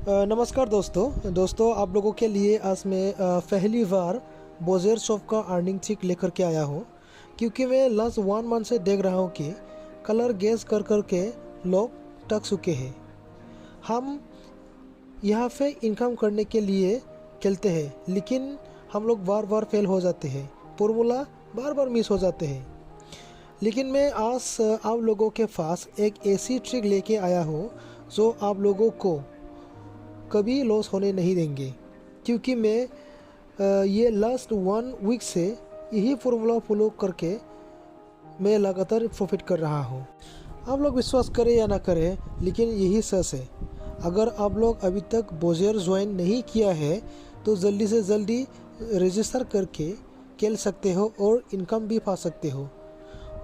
नमस्कार दोस्तों आप लोगों के लिए आज मैं पहली बार बोजेर शॉप का अर्निंग ट्रिक लेकर के आया हूँ, क्योंकि मैं लास्ट 1 मंथ से देख रहा हूँ कि कलर गेस कर कर के लोग टक चुके हैं। हम यहाँ पे इनकम करने के लिए खेलते हैं, लेकिन हम लोग बार बार फेल हो जाते हैं, फॉर्मूला बार बार मिस हो जाते हैं। लेकिन मैं आज आप लोगों के पास एक ऐसी ट्रिक लेके आया हूँ जो आप लोगों को कभी लॉस होने नहीं देंगे, क्योंकि मैं ये लास्ट 1 वीक से यही फॉर्मूला फॉलो करके मैं लगातार प्रॉफिट कर रहा हूँ। आप लोग विश्वास करें या ना करें, लेकिन यही सच है। अगर आप लोग अभी तक बोजेर ज्वाइन नहीं किया है तो जल्दी से जल्दी रजिस्टर करके खेल सकते हो और इनकम भी पा सकते हो।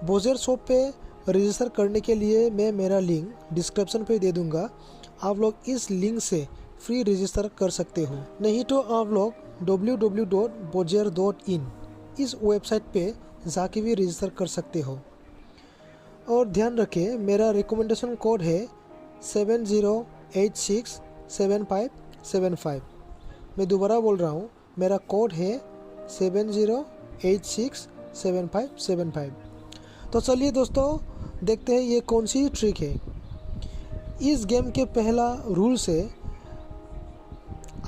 बोजेर शॉप पे रजिस्टर करने के लिए मैं मेरा लिंक डिस्क्रिप्शन पे दे दूँगा। आप लोग इस लिंक से फ्री रजिस्टर कर सकते हो, नहीं तो आप लोग www.bojer.in इस वेबसाइट पे जाके भी रजिस्टर कर सकते हो। और ध्यान रखें, मेरा रिकमेंडेशन कोड है 70867575। मैं दोबारा बोल रहा हूँ, मेरा कोड है 70867575। तो चलिए दोस्तों, देखते हैं ये कौन सी ट्रिक है। इस गेम के पहला रूल है,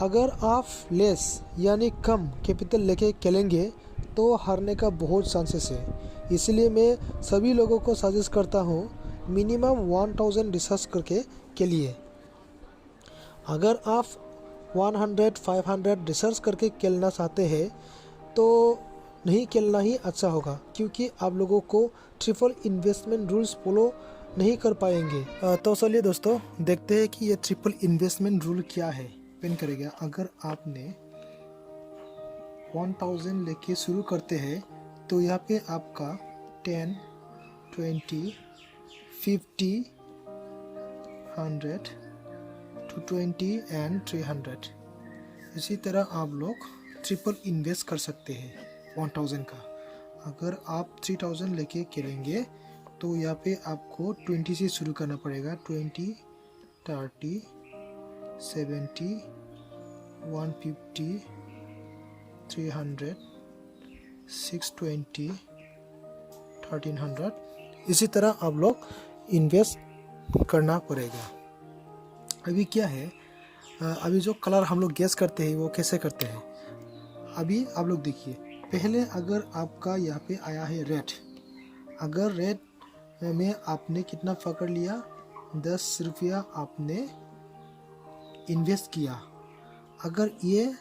अगर आप लेस यानी कम कैपिटल लेके खेलेंगे तो हारने का बहुत चांसेस है। इसलिए मैं सभी लोगों को सजेस्ट करता हूँ मिनिमम 1000 रिसर्च करके खेलिए। अगर आप 100-500 रिसर्च करके खेलना चाहते हैं तो नहीं खेलना ही अच्छा होगा, क्योंकि आप लोगों को ट्रिपल इन्वेस्टमेंट रूल्स फॉलो नहीं कर पाएंगे। तो चलिए दोस्तों, देखते हैं कि ये ट्रिपल इन्वेस्टमेंट रूल क्या है। डिपेंड करेगा, अगर आपने 1000 लेके शुरू करते हैं तो यहाँ पे आपका 10, 20, 50, 100, 220 एंड 300। इसी तरह आप लोग ट्रिपल इन्वेस्ट कर सकते हैं 1000 का। अगर आप 3000 लेके खेलेंगे तो यहाँ पे आपको 20 से शुरू करना पड़ेगा। 20, 30, 70, 150, 300, 620, 1300। इसी तरह आप लोग इन्वेस्ट करना पड़ेगा। अभी क्या है, अभी जो कलर हम लोग गेस करते हैं वो कैसे करते हैं, अभी आप लोग देखिए। पहले अगर आपका यहाँ पे आया है रेड, अगर रेड में आपने कितना पकड़ लिया, 10 रुपया आपने इन्वेस्ट किया। अगर ये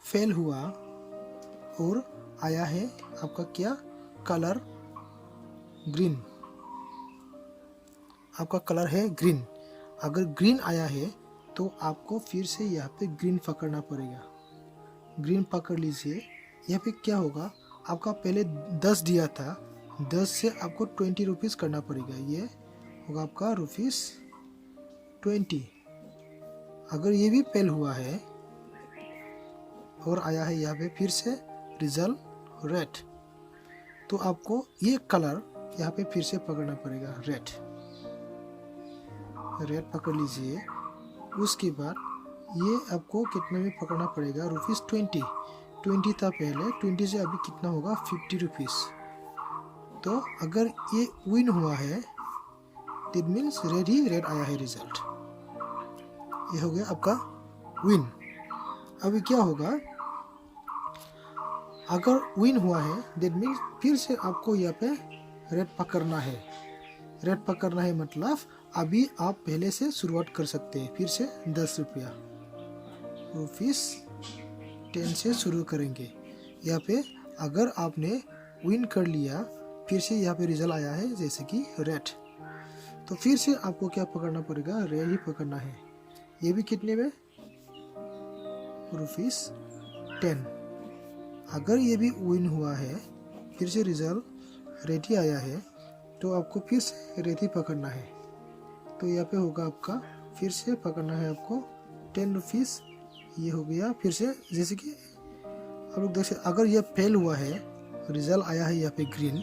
फेल हुआ और आया है आपका क्या कलर, ग्रीन, आपका कलर है ग्रीन। अगर ग्रीन आया है तो आपको फिर से यहाँ पे ग्रीन पकड़ना पड़ेगा। ग्रीन पकड़ लीजिए। यहाँ पे क्या होगा, आपका पहले 10 दिया था, 10 से आपको 20 रुपीज़ करना पड़ेगा। ये होगा आपका ₹20। अगर ये भी फेल हुआ है और आया है यहाँ पे फिर से रिजल्ट रेड, तो आपको ये कलर यहाँ पे फिर से पकड़ना पड़ेगा, रेड। रेड पकड़ लीजिए। उसके बाद ये आपको कितने में पकड़ना पड़ेगा, ₹20। 20 था पहले, 20 से अभी कितना होगा, ₹50। तो अगर ये विन हुआ है that means red he red आया है रिजल्ट। ये हो गया आपका विन। अभी क्या होगा, अगर विन हुआ है दैट मीन्स फिर से आपको यहाँ पे रेड पकड़ना है। रेड पकड़ना है मतलब अभी आप पहले से शुरुआत कर सकते हैं। फिर से 10 रुपया, ₹10 से शुरू करेंगे। यहाँ पे अगर आपने विन कर लिया, फिर से यहाँ पे रिजल्ट आया है जैसे कि रेड, तो फिर से आपको क्या पकड़ना पड़ेगा, रेड ही पकड़ना है। ये भी कितने में, ₹10। अगर ये भी विन हुआ है, फिर से रिजल्ट रेड ही आया है, तो आपको फिर से रेड ही पकड़ना है। तो यहाँ पे होगा आपका, फिर से पकड़ना है आपको ₹10। ये हो गया। फिर से जैसे कि आप लोग देख सकते, अगर यह फेल हुआ है, रिजल्ट आया है यहाँ पे ग्रीन,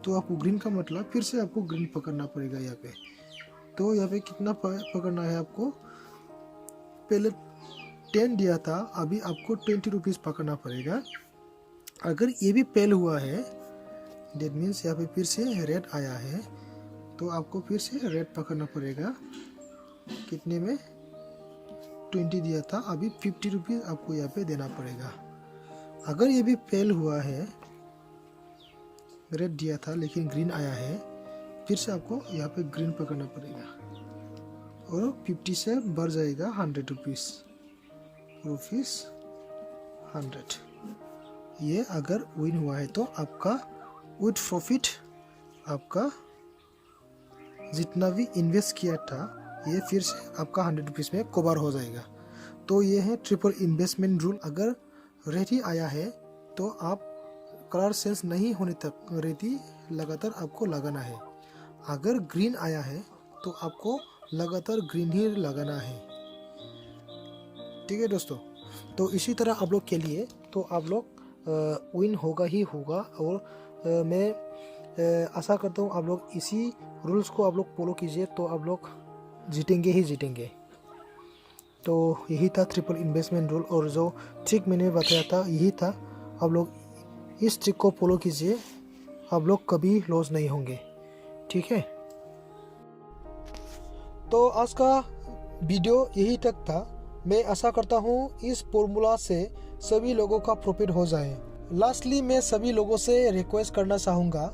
तो आपको ग्रीन का मतलब फिर से आपको ग्रीन पकड़ना पड़ेगा यहाँ पे। तो यहाँ पे कितना पकड़ना है आपको, पहले 10 दिया था, अभी आपको 20 रुपीज़ पकड़ना पड़ेगा। अगर ये भी फेल हुआ है, दैट मीन्स यहाँ पे फिर से रेड आया है, तो आपको फिर से रेड पकड़ना पड़ेगा। कितने में? 20 दिया था, अभी 50 रुपीज़ आपको यहाँ पे देना पड़ेगा। अगर ये भी फेल हुआ है, रेड दिया था लेकिन ग्रीन आया है, फिर से आपको यहाँ पे ग्रीन पकड़ना पड़ेगा और 50 से बढ़ जाएगा 100 रुपीज़ 100। ये अगर विन हुआ है तो आपका विद प्रॉफिट आपका जितना भी इन्वेस्ट किया था ये फिर से आपका 100 रुपीज़ में कवर हो जाएगा। तो ये है ट्रिपल इन्वेस्टमेंट रूल। अगर रेड ही आया है तो आप कलर सेंस नहीं होने तक रेड ही लगातार आपको लगाना है। अगर ग्रीन आया है तो आपको लगातार ग्रीन ही लगाना है। ठीक है दोस्तों, तो इसी तरह आप लोग के लिए तो आप लोग विन होगा ही होगा। और मैं आशा करता हूँ आप लोग इसी रूल्स को आप लोग फॉलो कीजिए तो आप लोग जीतेंगे ही जीतेंगे। तो यही था ट्रिपल इन्वेस्टमेंट रूल, और जो ट्रिक मैंने बताया था यही था। आप लोग इस ट्रिक को फॉलो कीजिए, आप लोग कभी लॉस नहीं होंगे। ठीक है, तो आज का वीडियो यही तक था। मैं आशा करता हूँ इस फॉर्मूला से सभी लोगों का प्रॉफिट हो जाए। लास्टली मैं सभी लोगों से रिक्वेस्ट करना चाहूँगा,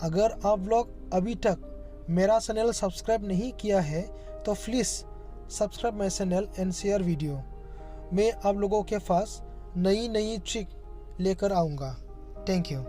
अगर आप लोग अभी तक मेरा चैनल सब्सक्राइब नहीं किया है तो please subscribe my channel and share video. मैं आप लोगों के पास नई नई ट्रिक लेकर आऊँगा। Thank you.